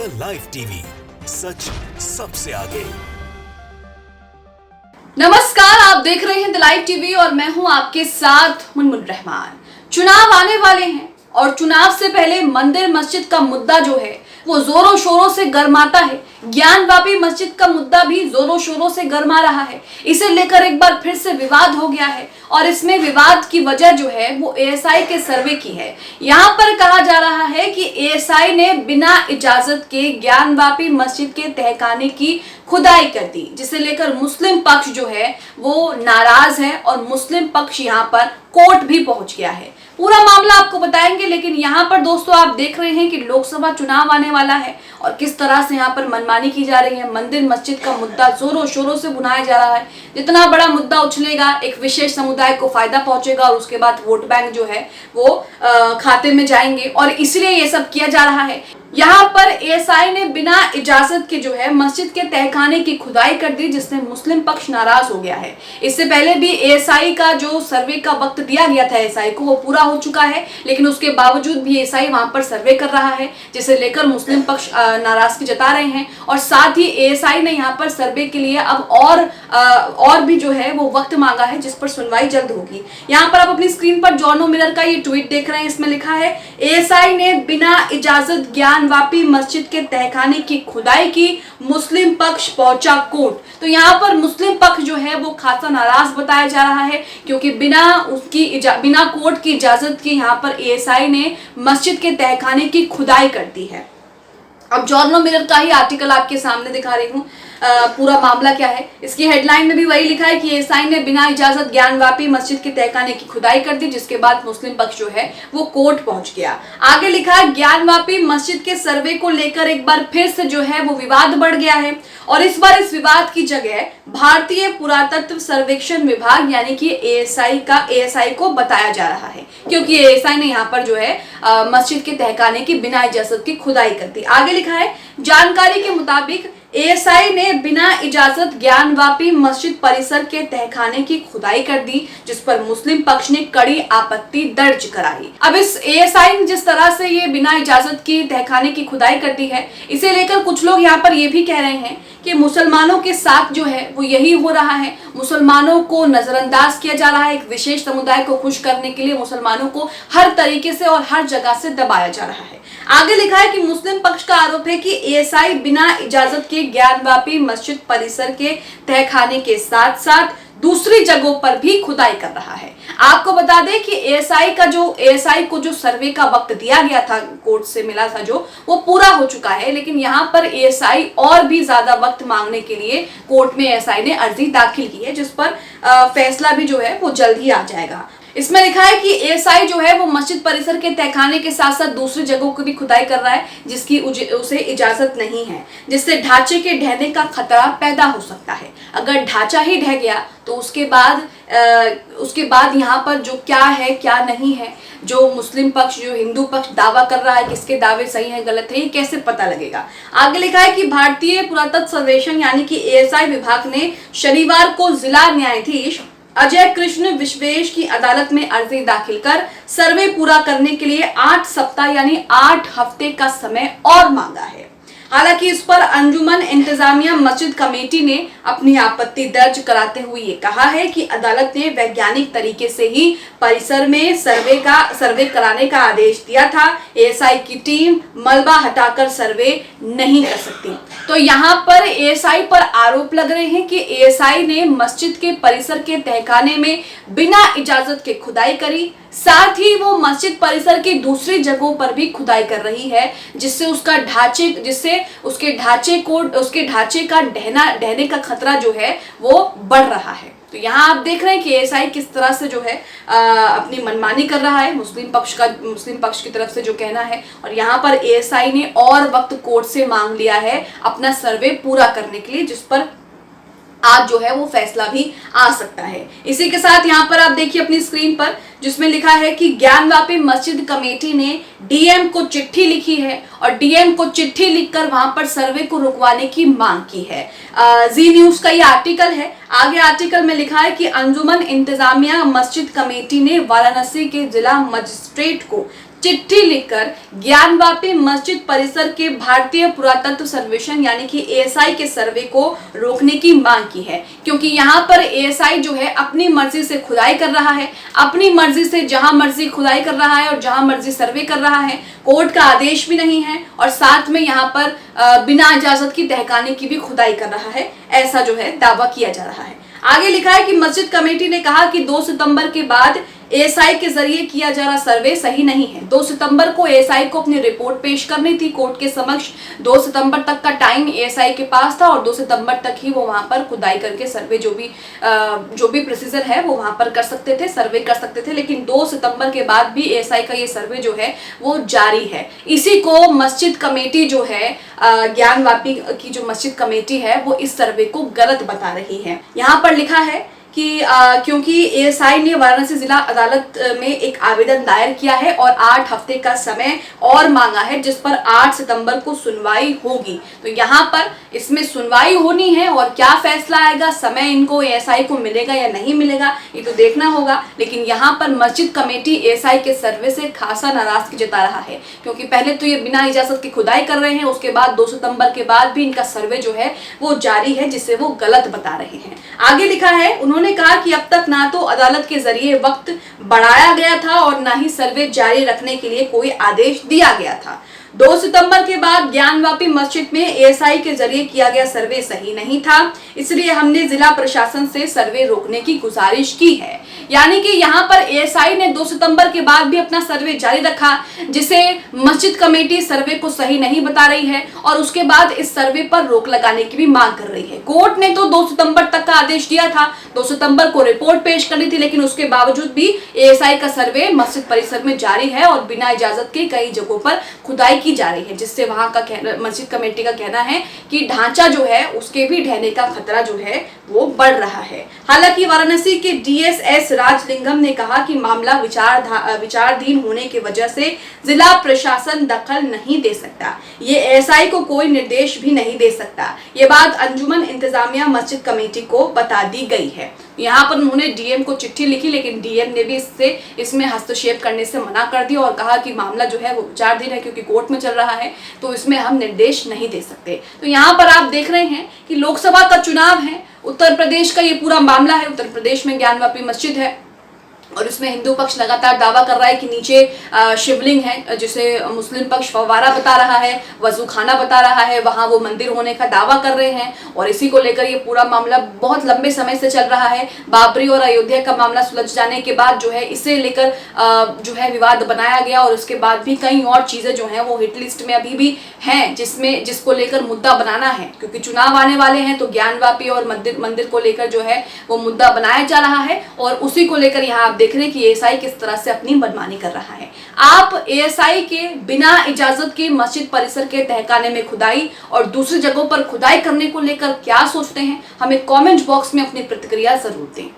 The live TV, सच सबसे आगे। नमस्कार, आप देख रहे हैं द लाइव टीवी और मैं हूं आपके साथ मुनमुन रहमान। चुनाव आने वाले हैं और चुनाव से पहले मंदिर मस्जिद का मुद्दा जो है वो जोरों शोरों से गरमाता है। ज्ञानवापी मस्जिद का मुद्दा भी जोरों शोरों से गरमा रहा है। इसे लेकर एक बार फिर से विवाद हो गया है और इसमें विवाद की वजह जो है वो एएसआई के सर्वे की है। यहाँ पर कहा जा रहा है कि एएसआई ने बिना इजाजत के ज्ञानवापी मस्जिद के तहखाने की खुदाई कर दी, जिसे लेकर मुस्लिम पक्ष जो है वो नाराज है और मुस्लिम पक्ष यहाँ पर कोर्ट भी पहुंच गया है। पूरा मामला आपको बताएंगे, लेकिन यहाँ पर दोस्तों आप देख रहे हैं कि लोकसभा चुनाव आने वाला है और किस तरह से यहाँ पर मनमानी की जा रही है। मंदिर मस्जिद का मुद्दा जोरों शोरों से बुनाया जा रहा है। जितना बड़ा मुद्दा उछलेगा एक विशेष समुदाय को फायदा पहुंचेगा और उसके बाद वोट बैंक जो है वो खाते में जाएंगे और इसलिए ये सब किया जा रहा है। यहाँ पर एएसआई ने बिना इजाजत के जो है मस्जिद के तहखाने की खुदाई कर दी, जिससे मुस्लिम पक्ष नाराज हो गया है। इससे पहले भी एएसआई का जो सर्वे का वक्त दिया गया था एएसआई को वो पूरा हो चुका है, लेकिन उसके बावजूद भी एएसआई वहां पर सर्वे कर रहा है, जिसे लेकर मुस्लिम पक्ष नाराजगी जता रहे हैं। और साथ ही एएसआई ने यहाँ पर सर्वे के लिए अब और भी जो है वो वक्त मांगा है, जिस पर सुनवाई जल्द होगी। यहाँ पर आप अपनी स्क्रीन पर जॉर्नो मिरर का ये ट्वीट देख रहे हैं। इसमें लिखा है, एएसआई ने बिना इजाजत ज्ञानवापी मस्जिद के तहखाने की खुदाई की, मुस्लिम पक्ष पहुंचा कोर्ट। तो यहाँ पर मुस्लिम पक्ष जो है वो खासा नाराज बताया जा रहा है, क्योंकि बिना कोर्ट की इजाजत के यहाँ पर एएसआई ने मस्जिद के तहखाने की खुदाई कर दी है। अब जॉर्नो मिरर का ही आर्टिकल आपके सामने दिखा रही हूँ। पूरा मामला क्या है, इसकी हेडलाइन में भी वही लिखा है कि एएसआई ने बिना इजाजत ज्ञानवापी मस्जिद के तहखाने की खुदाई कर दी, जिसके बाद मुस्लिम पक्ष जो है वो कोर्ट पहुंच गया। आगे लिखा है, ज्ञानवापी मस्जिद के सर्वे को लेकर एक बार फिर से जो है वो विवाद बढ़ गया है और इस बार इस विवाद की जगह भारतीय पुरातत्व सर्वेक्षण विभाग यानी कि एएसआई को बताया जा रहा है, क्योंकि एएसआई ने यहाँ पर जो है मस्जिद के तहखाने की बिना इजाजत की खुदाई कर दी। आगे लिखा है, जानकारी के मुताबिक एएसआई ने बिना इजाजत ज्ञानवापी मस्जिद परिसर के तहखाने की खुदाई कर दी, जिस पर मुस्लिम पक्ष ने कड़ी आपत्ति दर्ज कराई। अब इस एएसआई ने जिस तरह से ये बिना इजाजत की तहखाने की खुदाई कर दी है, इसे लेकर कुछ लोग यहाँ पर ये भी कह रहे हैं कि मुसलमानों के साथ जो है वो यही हो रहा है। मुसलमानों को नजरअंदाज किया जा रहा है। एक विशेष समुदाय को खुश करने के लिए मुसलमानों को हर तरीके से और हर जगह से दबाया जा रहा है। आगे लिखा है कि मुस्लिम पक्ष का आरोप है कि एएसआई बिना इजाजत के ज्ञानवापी मस्जिद परिसर के तहखाने के साथ साथ दूसरी जगहों पर भी खुदाई कर रहा है। आपको बता दें कि एएसआई को जो सर्वे का वक्त दिया गया था, कोर्ट से मिला था जो, वो पूरा हो चुका है, लेकिन यहाँ पर एएसआई और भी ज्यादा वक्त मांगने के लिए कोर्ट में एएसआई ने अर्जी दाखिल की है, जिस पर फैसला भी जो है वो जल्द ही आ जाएगा। इसमें लिखा है कि एएसआई जो है वो मस्जिद परिसर के तहखाने के साथ साथ दूसरी जगहों की भी खुदाई कर रहा है, जिसकी उसे इजाजत नहीं है, जिससे ढांचे के ढहने का खतरा पैदा हो सकता है। अगर ढांचा ही ढह गया तो उसके बाद यहाँ पर जो क्या है क्या नहीं है, जो मुस्लिम पक्ष जो हिंदू पक्ष दावा कर रहा है, किसके दावे सही है गलत है, ये कैसे पता लगेगा। आगे लिखा है कि भारतीय पुरातत्व सर्वेक्षण यानी कि एएसआई विभाग ने शनिवार को जिला न्यायाधीश अजय कृष्ण विश्वेश की अदालत में अर्जी दाखिल कर सर्वे पूरा करने के लिए 8 सप्ताह यानी 8 हफ्ते का समय और मांगा है। हालांकि इस पर अंजुमन इंतजामिया मस्जिद कमेटी ने अपनी आपत्ति दर्ज कराते हुए ये कहा है कि अदालत ने वैज्ञानिक तरीके से ही परिसर में सर्वे कराने का आदेश दिया था। एएसआई की टीम मलबा हटाकर सर्वे नहीं कर सकती। तो यहाँ पर एएसआई पर आरोप लग रहे हैं कि एएसआई ने मस्जिद के परिसर के तहखाने में बिना इजाजत के खुदाई करी, साथ ही वो मस्जिद परिसर की दूसरी जगहों पर भी खुदाई कर रही है, जिससे उसके ढांचे का ढहने का खतरा जो है वो बढ़ रहा है। तो यहाँ आप देख रहे हैं कि एएसआई किस तरह से जो है अपनी मनमानी कर रहा है, मुस्लिम पक्ष की तरफ से जो कहना है। और यहाँ पर एएसआई ने और वक्त कोर्ट से मांग लिया है अपना सर्वे पूरा करने के लिए, जिस पर आज जो है वो फैसला भी आ सकता है। इसी के साथ यहाँ पर आप देखिए अपनी स्क्रीन पर, जिसमें लिखा है कि ज्ञानवापी मस्जिद कमेटी ने डीएम को चिट्ठी लिखी है और डीएम को चिट्ठी लिखकर वहां पर सर्वे को रुकवाने की मांग की है। जी न्यूज का ये आर्टिकल है। आगे आर्टिकल में लिखा है कि अंजुमन इंतजामिया मस्जिद कमेटी ने वाराणसी के जिला मजिस्ट्रेट को चिट्ठी लिखकर ज्ञानवापी मस्जिद परिसर के भारतीय पुरातत्व सर्वेक्षण यानी कि एएसआई के सर्वे को रोकने की मांग की है, क्योंकि यहाँ पर एएसआई जो है अपनी मर्जी से खुदाई कर रहा है, अपनी मर्जी से जहां मर्जी खुदाई कर रहा है और जहां मर्जी सर्वे कर रहा है। कोर्ट का आदेश भी नहीं है और साथ में यहाँ पर बिना इजाजत की तहखाने की भी खुदाई कर रहा है, ऐसा जो है दावा किया जा रहा है। आगे लिखा है कि मस्जिद कमेटी ने कहा कि 2 सितंबर के बाद एएसआई के जरिए किया जा रहा सर्वे सही नहीं है। 2 सितंबर को एएसआई को अपनी रिपोर्ट पेश करनी थी कोर्ट के समक्ष। 2 सितंबर तक का टाइम एएसआई के पास था और 2 सितंबर तक ही वो वहां पर खुदाई करके सर्वे जो भी प्रोसीजर है वो वहां पर कर सकते थे, सर्वे कर सकते थे। लेकिन 2 सितंबर के बाद भी एएसआई का ये सर्वे जो है वो जारी है। इसी को मस्जिद कमेटी जो है ज्ञानवापी की जो मस्जिद कमेटी है वो इस सर्वे को गलत बता रही है। यहाँ पर लिखा है कि क्योंकि एएसआई ने वाराणसी जिला अदालत में एक आवेदन दायर किया है और 8 हफ्ते का समय और मांगा है, जिस पर 8 सितंबर को सुनवाई होगी। तो यहाँ पर इसमें सुनवाई होनी है और क्या फैसला आएगा, समय इनको एएसआई को मिलेगा या नहीं मिलेगा ये तो देखना होगा। लेकिन यहाँ पर मस्जिद कमेटी एएसआई के सर्वे से खासा नाराजगी जता रहा है, क्योंकि पहले तो ये बिना इजाजत की खुदाई कर रहे हैं, उसके बाद 2 सितंबर के बाद भी इनका सर्वे जो है वो जारी है, जिसे वो गलत बता रहे हैं। आगे लिखा है, उन्होंने कहा कि अब तक ना तो अदालत के जरिए वक्त बढ़ाया गया था और ना ही सर्वे जारी रखने के लिए कोई आदेश दिया गया था। 2 सितंबर के बाद ज्ञानवापी मस्जिद में एएसआई के जरिए किया गया सर्वे सही नहीं था, इसलिए हमने जिला प्रशासन से सर्वे रोकने की गुजारिश की है। यानी कि यहाँ पर एएसआई ने 2 सितंबर के बाद भी अपना सर्वे जारी रखा, जिसे मस्जिद कमेटी सर्वे को सही नहीं बता रही है और उसके बाद इस सर्वे पर रोक लगाने की भी मांग कर रही है। कोर्ट ने तो 2 सितंबर तक का आदेश दिया था, 2 सितंबर को रिपोर्ट पेश करनी थी, लेकिन उसके बावजूद भी एएसआई का सर्वे मस्जिद परिसर में जारी है और बिना इजाजत के कई जगहों पर खुदाई की जा रही है, जिससे वहां का मस्जिद कमेटी का कहना है कि ढांचा जो है उसके भी ढहने का खतरा जो है वो बढ़ रहा है। हालांकि वाराणसी के डीएसएस राजलिंगम ने कहा कि मामला विचाराधीन होने की वजह से जिला प्रशासन दखल नहीं दे सकता, ये एएसआई को कोई निर्देश भी नहीं दे सकता। ये बात अंजुमन इंतजामिया मस्जिद कमेटी को बता दी गई है। यहाँ पर उन्होंने डीएम को चिट्ठी लिखी, लेकिन डीएम ने भी इसमें हस्तक्षेप करने से मना कर दिया और कहा कि मामला जो है वो विचाराधीन है, क्योंकि कोर्ट में चल रहा है, तो इसमें हम निर्देश नहीं दे सकते। तो यहाँ पर आप देख रहे हैं कि लोकसभा का चुनाव है, उत्तर प्रदेश का ये पूरा मामला है। उत्तर प्रदेश में ज्ञानवापी मस्जिद है और इसमें हिंदू पक्ष लगातार दावा कर रहा है कि नीचे शिवलिंग है, जिसे मुस्लिम पक्ष फव्वारा बता रहा है, वजूखाना बता रहा है, वहां वो मंदिर होने का दावा कर रहे हैं। और इसी को लेकर ये पूरा मामला बहुत लंबे समय से चल रहा है। बाबरी और अयोध्या का मामला सुलझ जाने के बाद जो है इसे लेकर जो है विवाद बनाया गया और उसके बाद भी कई और चीजें जो हैं वो हिट लिस्ट में अभी भी हैं, जिसको लेकर मुद्दा बनाना है, क्योंकि चुनाव आने वाले हैं। तो ज्ञानवापी और मंदिर को लेकर जो है वो मुद्दा बनाया जा रहा है और उसी को लेकर यहाँ देख रहे हैं कि एएसआई किस तरह से अपनी मनमानी कर रहा है। आप एएसआई के बिना इजाजत के मस्जिद परिसर के तहखाने में खुदाई और दूसरी जगहों पर खुदाई करने को लेकर क्या सोचते हैं, हमें कमेंट बॉक्स में अपनी प्रतिक्रिया जरूर दें।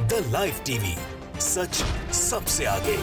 द लाइव टीवी, सच सबसे आगे।